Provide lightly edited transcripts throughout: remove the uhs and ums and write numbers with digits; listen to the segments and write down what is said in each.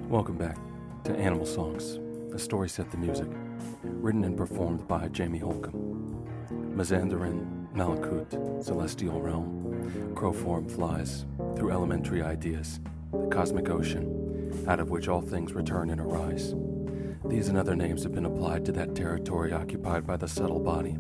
Welcome back to Animal Songs, a story set to music, written and performed by Jamie Holcomb. Mazandarin, Malakut, Celestial Realm, crow form flies through elementary ideas, the cosmic ocean, out of which all things return and arise. These and other names have been applied to that territory occupied by the subtle body.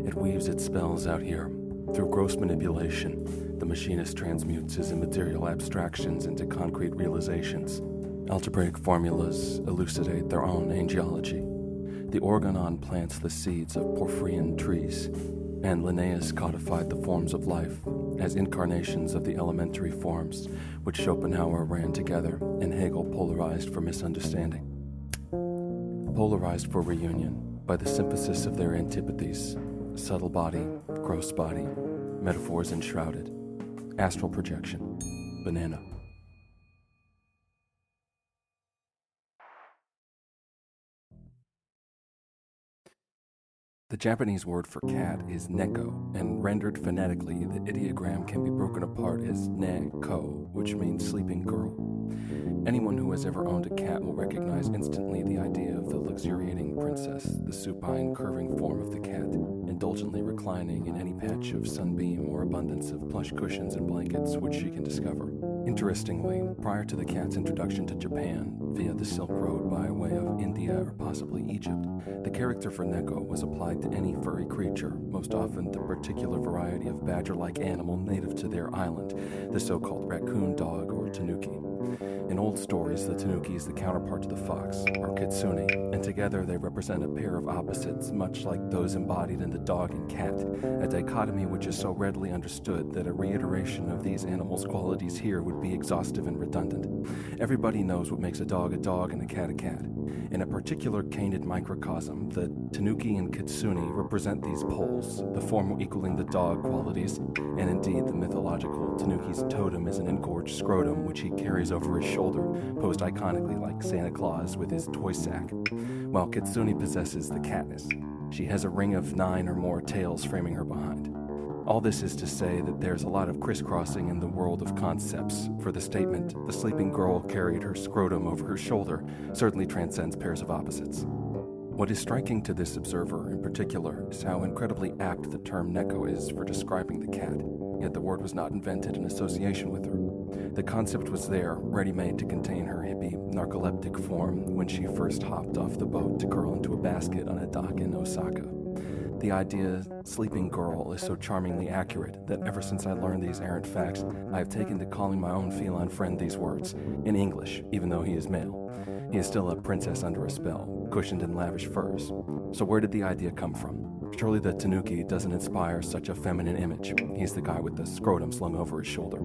It weaves its spells out here. Through gross manipulation, the machinist transmutes his immaterial abstractions into concrete realizations. Algebraic formulas elucidate their own angiology. The organon plants the seeds of Porphyrian trees, and Linnaeus codified the forms of life as incarnations of the elementary forms, which Schopenhauer ran together and Hegel polarized for misunderstanding. Polarized for reunion by the synthesis of their antipathies, subtle body, gross body, metaphors enshrouded, astral projection, banana. The Japanese word for cat is neko, and rendered phonetically, the ideogram can be broken apart as ne-ko, which means sleeping girl. Anyone who has ever owned a cat will recognize instantly the idea of the luxuriating princess, the supine, curving form of the cat, indulgently reclining in any patch of sunbeam or abundance of plush cushions and blankets which she can discover. Interestingly, prior to the cat's introduction to Japan, via the Silk Road by way of India or possibly Egypt, the character for neko was applied to any furry creature, most often the particular variety of badger-like animal native to their island, the so-called raccoon dog or tanuki. In old stories, the tanuki is the counterpart to the fox, or kitsune, and together they represent a pair of opposites, much like those embodied in the dog and cat, a dichotomy which is so readily understood that a reiteration of these animals' qualities here would be exhaustive and redundant. Everybody knows what makes a dog and a cat a cat. In a particular canid microcosm, the tanuki and kitsune represent these poles, the former equaling the dog qualities, and indeed the mythological tanuki's totem is an engorged scrotum which he carries over his shoulder, posed iconically like Santa Claus with his toy sack, while kitsune possesses the catness. She has a ring of 9 or more tails framing her behind. All this is to say that there's a lot of crisscrossing in the world of concepts, for the statement, the sleeping girl carried her scrotum over her shoulder, certainly transcends pairs of opposites. What is striking to this observer in particular is how incredibly apt the term neko is for describing the cat, yet the word was not invented in association with her. The concept was there, ready-made to contain her hippie, narcoleptic form when she first hopped off the boat to curl into a basket on a dock in Osaka. The idea, sleeping girl, is so charmingly accurate that ever since I learned these errant facts, I have taken to calling my own feline friend these words, in English, even though he is male. He is still a princess under a spell, cushioned in lavish furs. So where did the idea come from? Surely the tanuki doesn't inspire such a feminine image. He's the guy with the scrotum slung over his shoulder.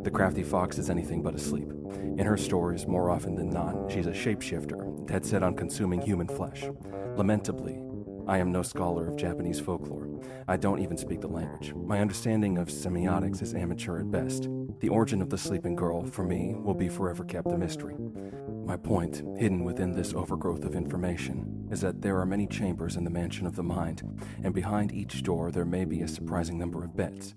The crafty fox is anything but asleep. In her stories, more often than not, she's a shapeshifter, dead set on consuming human flesh. Lamentably, I am no scholar of Japanese folklore. I don't even speak the language. My understanding of semiotics is amateur at best. The origin of the sleeping girl, for me, will be forever kept a mystery. My point, hidden within this overgrowth of information, is that there are many chambers in the mansion of the mind, and behind each door there may be a surprising number of beds.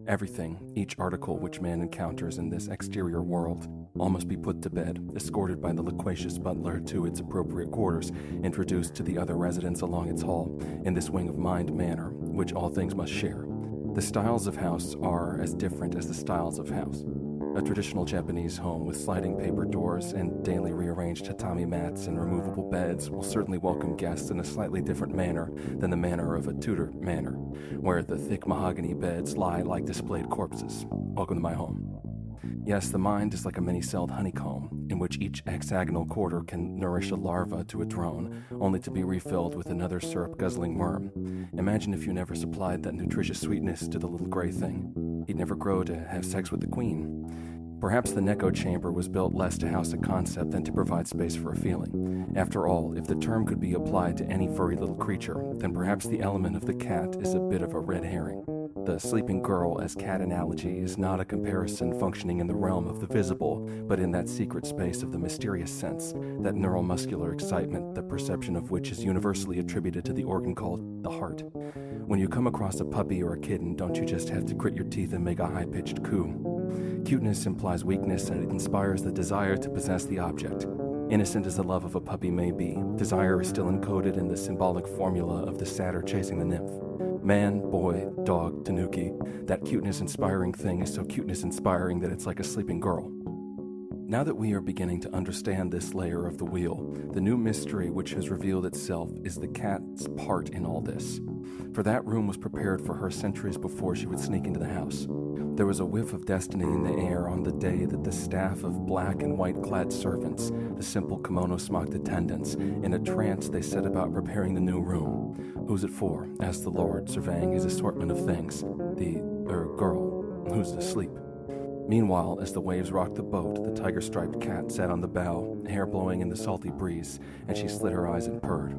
Everything, each article which man encounters in this exterior world, all must be put to bed, escorted by the loquacious butler to its appropriate quarters, introduced to the other residents along its hall, in this wing of mind manor, which all things must share. The styles of house are as different as the styles of house. A traditional Japanese home with sliding paper doors and daily rearranged tatami mats and removable beds will certainly welcome guests in a slightly different manner than the manner of a Tudor manor, where the thick mahogany beds lie like displayed corpses. Welcome to my home. Yes, the mind is like a many-celled honeycomb, in which each hexagonal quarter can nourish a larva to a drone, only to be refilled with another syrup-guzzling worm. Imagine if you never supplied that nutritious sweetness to the little gray thing. He'd never grow to have sex with the queen. Perhaps the neko chamber was built less to house a concept than to provide space for a feeling. After all, if the term could be applied to any furry little creature, then perhaps the element of the cat is a bit of a red herring. The sleeping girl as cat analogy is not a comparison functioning in the realm of the visible, but in that secret space of the mysterious sense, that neuromuscular excitement, the perception of which is universally attributed to the organ called the heart. When you come across a puppy or a kitten, don't you just have to grit your teeth and make a high-pitched coo? Cuteness implies weakness, and it inspires the desire to possess the object. Innocent as the love of a puppy may be, desire is still encoded in the symbolic formula of the satyr chasing the nymph. Man, boy, dog, tanuki, that cuteness-inspiring thing is so cuteness-inspiring that it's like a sleeping girl. Now that we are beginning to understand this layer of the wheel, the new mystery which has revealed itself is the cat's part in all this. For that room was prepared for her centuries before she would sneak into the house. There was a whiff of destiny in the air on the day that the staff of black and white-clad servants, the simple kimono-smocked attendants, in a trance they set about preparing the new room. "Who's it for?" asked the Lord, surveying his assortment of things. "The, girl, who's asleep." Meanwhile, as the waves rocked the boat, the tiger-striped cat sat on the bow, hair blowing in the salty breeze, and she slid her eyes and purred.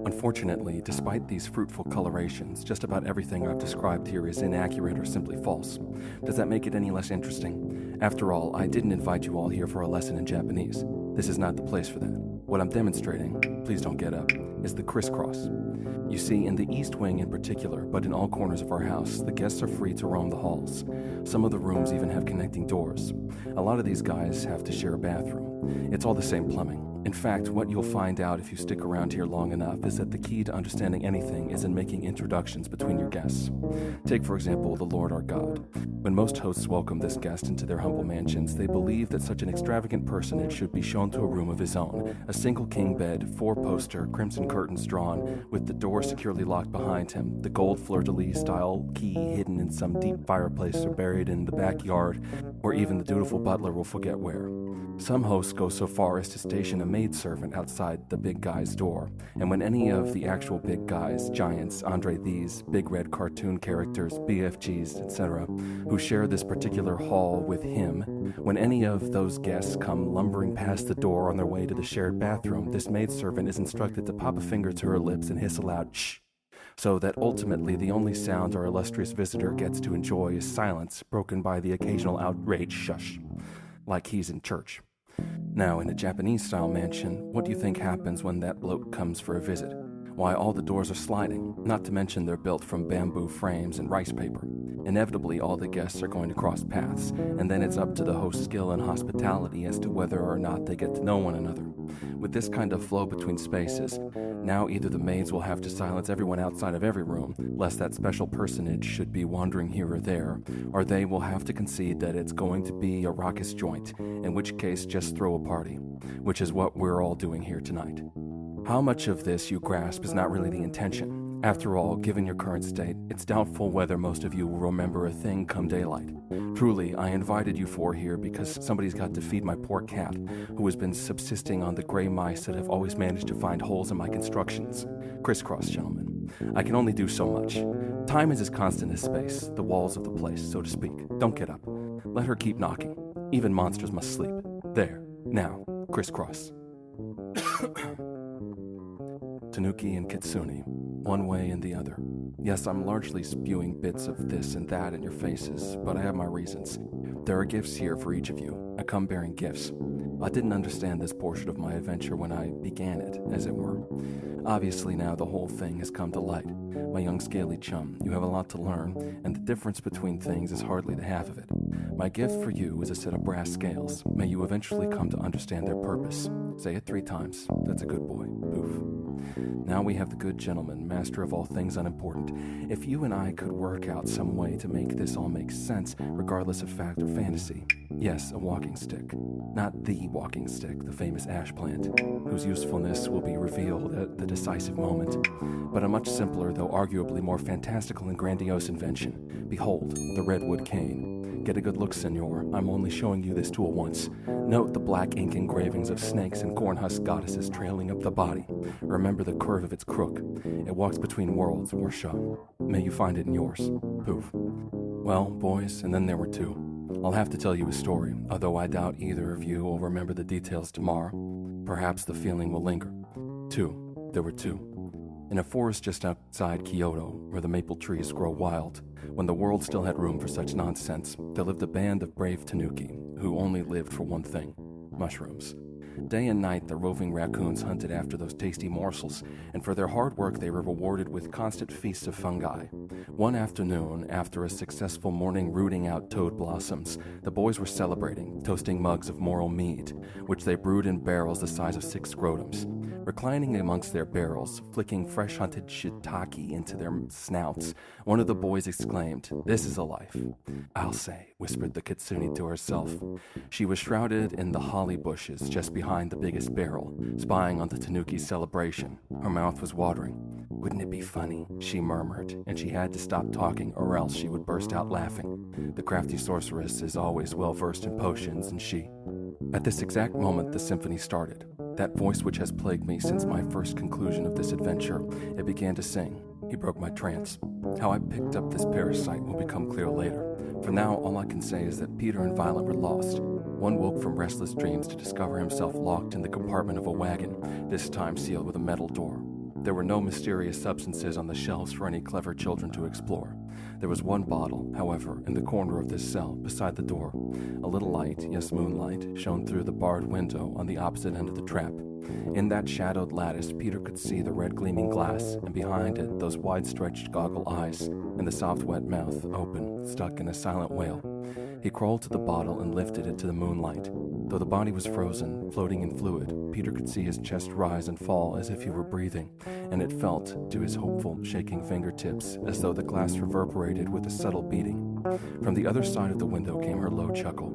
Unfortunately, despite these fruitful colorations, just about everything I've described here is inaccurate or simply false. Does that make it any less interesting? After all, I didn't invite you all here for a lesson in Japanese. This is not the place for that. What I'm demonstrating, please don't get up, is the crisscross. You see, in the East Wing in particular, but in all corners of our house, the guests are free to roam the halls. Some of the rooms even have connecting doors. A lot of these guys have to share a bathroom. It's all the same plumbing. In fact, what you'll find out if you stick around here long enough is that the key to understanding anything is in making introductions between your guests. Take, for example, the Lord our God. When most hosts welcome this guest into their humble mansions, they believe that such an extravagant personage should be shown to a room of his own, a single king bed, four-poster, crimson curtains drawn, with the door securely locked behind him, the gold fleur-de-lis-style key hidden in some deep fireplace or buried in the backyard, or even the dutiful butler will forget where. Some hosts go so far as to station a maidservant outside the big guy's door, and when any of the actual big guys, giants, Andre These, big red cartoon characters, BFGs, etc., who share this particular hall with him, when any of those guests come lumbering past the door on their way to the shared bathroom, this maidservant is instructed to pop a finger to her lips and hiss aloud, "Shh," so that ultimately the only sound our illustrious visitor gets to enjoy is silence, broken by the occasional outraged shush, like he's in church. Now, in a Japanese-style mansion, what do you think happens when that bloke comes for a visit? Why, all the doors are sliding, not to mention they're built from bamboo frames and rice paper. Inevitably, all the guests are going to cross paths, and then it's up to the host's skill and hospitality as to whether or not they get to know one another. With this kind of flow between spaces, now either the maids will have to silence everyone outside of every room, lest that special personage should be wandering here or there, or they will have to concede that it's going to be a raucous joint, in which case just throw a party, which is what we're all doing here tonight. How much of this you grasp is not really the intention. After all, given your current state, it's doubtful whether most of you will remember a thing come daylight. Truly, I invited you four here because somebody's got to feed my poor cat, who has been subsisting on the gray mice that have always managed to find holes in my constructions. Crisscross, gentlemen. I can only do so much. Time is as constant as space, the walls of the place, so to speak. Don't get up. Let her keep knocking. Even monsters must sleep. There. Now. Crisscross. Tanuki and Kitsune, one way and the other. Yes, I'm largely spewing bits of this and that in your faces, but I have my reasons. There are gifts here for each of you. I come bearing gifts. I didn't understand this portion of my adventure when I began it, as it were. Obviously now the whole thing has come to light. My young scaly chum, you have a lot to learn, and the difference between things is hardly the half of it. My gift for you is a set of brass scales. May you eventually come to understand their purpose. Say it 3 times. That's a good boy. Boof. Now we have the good gentleman, master of all things unimportant. If you and I could work out some way to make this all make sense, regardless of fact or fantasy. Yes, a walking stick. Not the walking stick, the famous ash plant, whose usefulness will be revealed at the decisive moment. But a much simpler, though arguably more fantastical and grandiose invention. Behold, the redwood cane. Get a good look, senor. I'm only showing you this tool once. Note the black ink engravings of snakes and corn-husk goddesses trailing up the body. Remember the curve of its crook. It walks between worlds, Warshaw. May you find it in yours. Poof. Well, boys, and then there were 2. I'll have to tell you a story, although I doubt either of you will remember the details tomorrow. Perhaps the feeling will linger. 2. There were 2. In a forest just outside Kyoto, where the maple trees grow wild, when the world still had room for such nonsense, there lived a band of brave tanuki, who only lived for one thing: mushrooms. Day and night, the roving raccoons hunted after those tasty morsels, and for their hard work they were rewarded with constant feasts of fungi. One afternoon, after a successful morning rooting out toad blossoms, the boys were celebrating, toasting mugs of moral mead, which they brewed in barrels the size of 6 scrotums. Reclining amongst their barrels, flicking fresh-hunted shiitake into their snouts, one of the boys exclaimed, "This is a life." "I'll say," whispered the kitsune to herself. She was shrouded in the holly bushes just behind the biggest barrel, spying on the tanuki's celebration. Her mouth was watering. "Wouldn't it be funny?" she murmured, and she had to stop talking or else she would burst out laughing. The crafty sorceress is always well-versed in potions, and she... At this exact moment, the symphony started. That voice which has plagued me since my first conclusion of this adventure, it began to sing. He broke my trance. How I picked up this parasite will become clear later. For now, all I can say is that Peter and Violet were lost. One woke from restless dreams to discover himself locked in the compartment of a wagon, this time sealed with a metal door. There were no mysterious substances on the shelves for any clever children to explore. There was one bottle, however, in the corner of this cell, beside the door. A little light, yes moonlight, shone through the barred window on the opposite end of the trap. In that shadowed lattice, Peter could see the red gleaming glass, and behind it, those wide-stretched goggle eyes, and the soft wet mouth, open, stuck in a silent wail. He crawled to the bottle and lifted it to the moonlight. Though the body was frozen, floating in fluid, Peter could see his chest rise and fall as if he were breathing, and it felt, to his hopeful, shaking fingertips, as though the glass reverberated with a subtle beating. From the other side of the window came her low chuckle.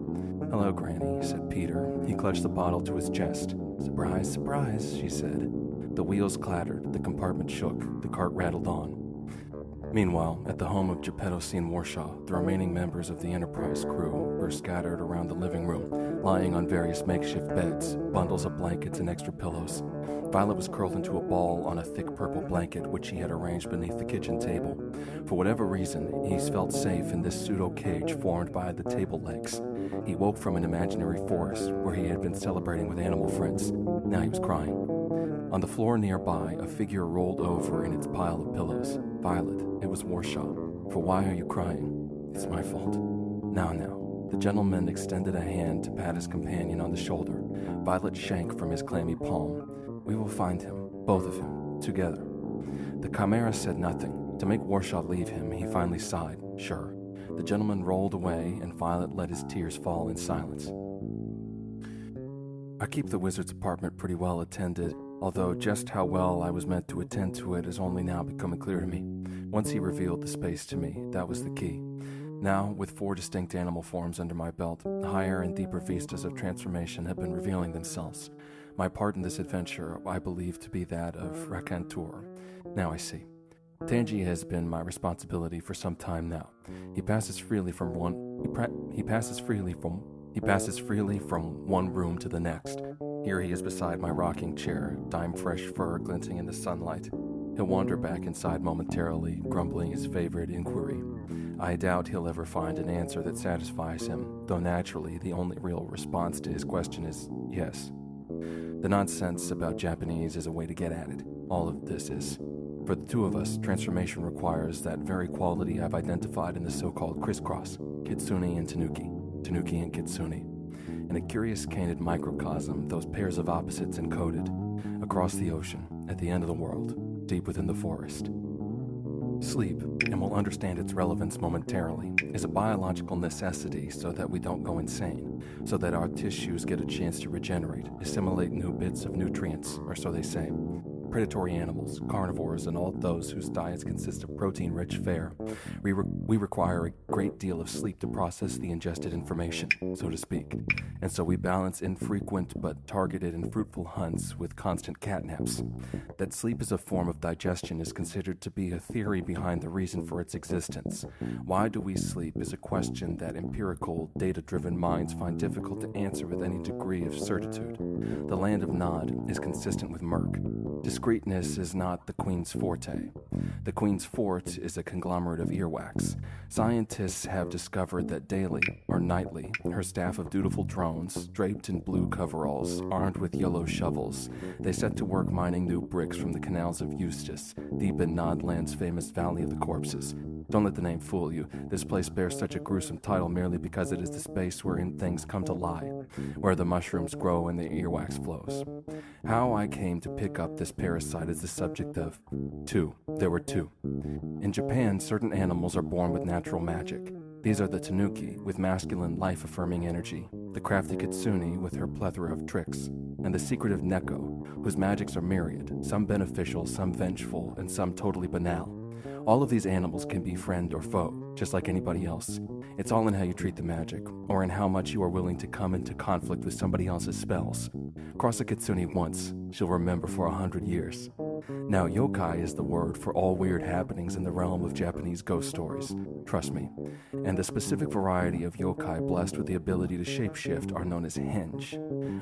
"Hello, Granny," said Peter. He clutched the bottle to his chest. "Surprise, surprise," she said. The wheels clattered, the compartment shook, the cart rattled on. Meanwhile, at the home of Geppetto Sean Warshaw, the remaining members of the Enterprise crew were scattered around the living room, lying on various makeshift beds, bundles of blankets and extra pillows. Violet was curled into a ball on a thick purple blanket which he had arranged beneath the kitchen table. For whatever reason, he felt safe in this pseudo-cage formed by the table legs. He woke from an imaginary forest where he had been celebrating with animal friends. Now he was crying. On the floor nearby, a figure rolled over in its pile of pillows. "Violet," it was Warshaw. "For why are you crying?" "It's my fault." Now. The gentleman extended a hand to pat his companion on the shoulder. Violet shrank from his clammy palm. "We will find him, both of him, together." The chimera said nothing. To make Warshaw leave him, he finally sighed. "Sure." The gentleman rolled away, and Violet let his tears fall in silence. I keep the wizard's apartment pretty well attended, although just how well I was meant to attend to it is only now becoming clear to me. Once he revealed the space to me, that was the key. Now, with 4 distinct animal forms under my belt, higher and deeper vistas of transformation have been revealing themselves. My part in this adventure I believe to be that of raconteur. Now I see. Tangi has been my responsibility for some time now. He passes freely from one room to the next. Here he is beside my rocking chair, dime-fresh fur glinting in the sunlight. He'll wander back inside momentarily, grumbling his favorite inquiry. I doubt he'll ever find an answer that satisfies him, though naturally the only real response to his question is yes. The nonsense about Japanese is a way to get at it. All of this is. For the two of us, transformation requires that very quality I've identified in the so-called crisscross, Kitsune and Tanuki, Tanuki and Kitsune. In a curious canid microcosm, those pairs of opposites encoded, across the ocean, at the end of the world, deep within the forest. Sleep, and we'll understand its relevance momentarily, is a biological necessity so that we don't go insane, so that our tissues get a chance to regenerate, assimilate new bits of nutrients, or so they say. Predatory animals, carnivores, and all those whose diets consist of protein-rich fare, we require a great deal of sleep to process the ingested information, so to speak. And so we balance infrequent but targeted and fruitful hunts with constant catnaps. That sleep is a form of digestion is considered to be a theory behind the reason for its existence. Why do we sleep is a question that empirical, data-driven minds find difficult to answer with any degree of certitude. The land of Nod is consistent with Merc. Discreetness is not the Queen's forte. The Queen's fort is a conglomerate of earwax. Scientists have discovered that daily, or nightly, her staff of dutiful drones, draped in blue coveralls, armed with yellow shovels, they set to work mining new bricks from the canals of Eustace, deep in Nodland's famous Valley of the Corpses. Don't let the name fool you. This place bears such a gruesome title merely because it is the space wherein things come to lie, where the mushrooms grow and the earwax flows. How I came to pick up this parasite is the subject of two. There were two. In Japan, certain animals are born with natural magic. These are the tanuki, with masculine, life-affirming energy, the crafty kitsune, with her plethora of tricks, and the secretive neko, whose magics are myriad, some beneficial, some vengeful, and some totally banal. All of these animals can be friend or foe, just like anybody else. It's all in how you treat the magic, or in how much you are willing to come into conflict with somebody else's spells. Cross a kitsune once, she'll remember for 100 years. Now, yokai is the word for all weird happenings in the realm of Japanese ghost stories. Trust me. And the specific variety of yokai blessed with the ability to shapeshift are known as henge.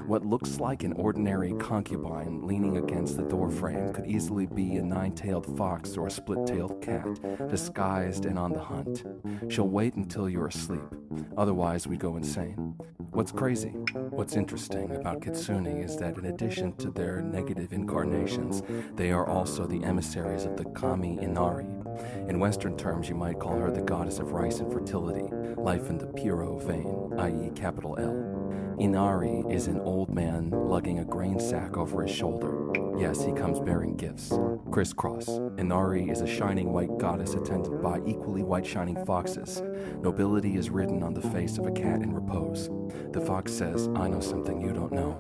What looks like an ordinary concubine leaning against the doorframe could easily be a nine-tailed fox or a split-tailed cat, disguised and on the hunt. She'll wait until you're asleep. Otherwise, we go insane. What's crazy, what's interesting about kitsune is that in addition to their negative incarnations, they are also the emissaries of the kami inari. In Western terms, you might call her the goddess of rice and fertility, life in the puro vein, i.e. capital L. Inari is an old man lugging a grain sack over his shoulder. Yes, he comes bearing gifts. Crisscross. Inari is a shining white goddess attended by equally white shining foxes. Nobility is written on the face of a cat in repose. The fox says, "I know something you don't know."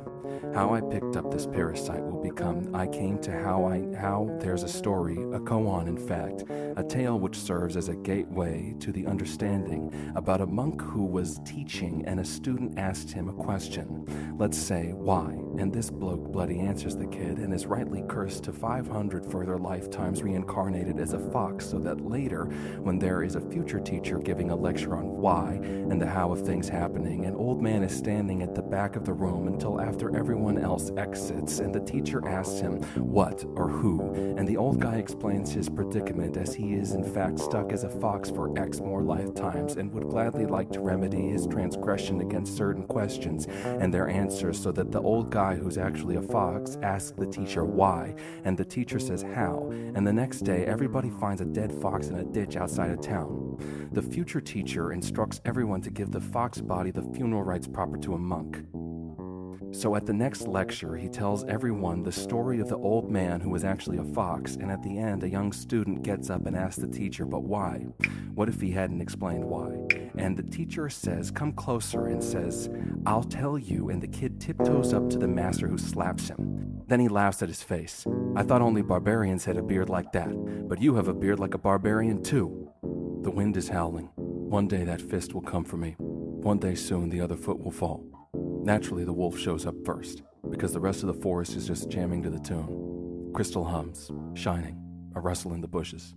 How I picked up this parasite will become I came to how there's a story, a koan in fact, a tale which serves as a gateway to the understanding about a monk who was teaching and a student asked him a question. Let's say, why? And this bloke bloody answers the kid and is rightly cursed to 500 further lifetimes reincarnated as a fox so that later, when there is a future teacher giving a lecture on why and the how of things happening, an old man is standing at the back of the room until after everyone else exits and the teacher asks him what or who, and the old guy explains his predicament as he is in fact stuck as a fox for X more lifetimes and would gladly like to remedy his transgression against certain questions and their answers so that the old guy who's actually a fox asks the teacher why, and the teacher says how, and the next day everybody finds a dead fox in a ditch outside of town. The future teacher instructs everyone to give the fox body the funeral rites proper to a monk. So at the next lecture, he tells everyone the story of the old man who was actually a fox, and at the end, a young student gets up and asks the teacher, but why? What if he hadn't explained why? And the teacher says, come closer, and says, I'll tell you, and the kid tiptoes up to the master who slaps him. Then he laughs at his face. I thought only barbarians had a beard like that, but you have a beard like a barbarian too. The wind is howling. One day that fist will come for me. One day soon the other foot will fall. Naturally, the wolf shows up first, because the rest of the forest is just jamming to the tune. Crystal hums, shining, a rustle in the bushes.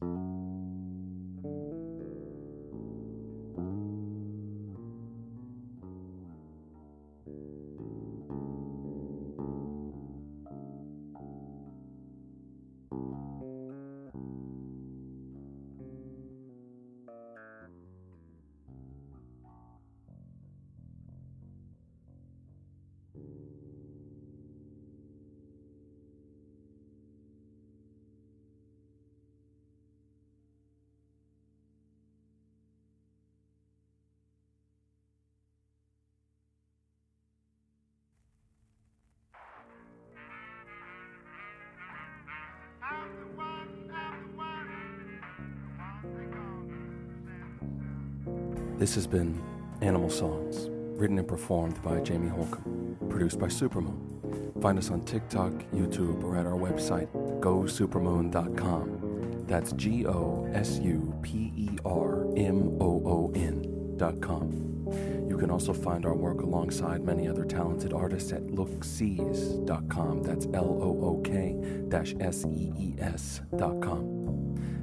This has been Animal Songs, written and performed by Jamie Holcomb, produced by Supermoon. Find us on TikTok, YouTube, or at our website, gosupermoon.com. That's GOSUPERMOON.com. You can also find our work alongside many other talented artists at looksees.com. That's LOOK-SEES.com.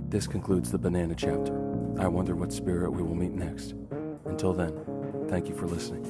This concludes the Banana chapter. I wonder what spirit we will meet next. Until then, thank you for listening.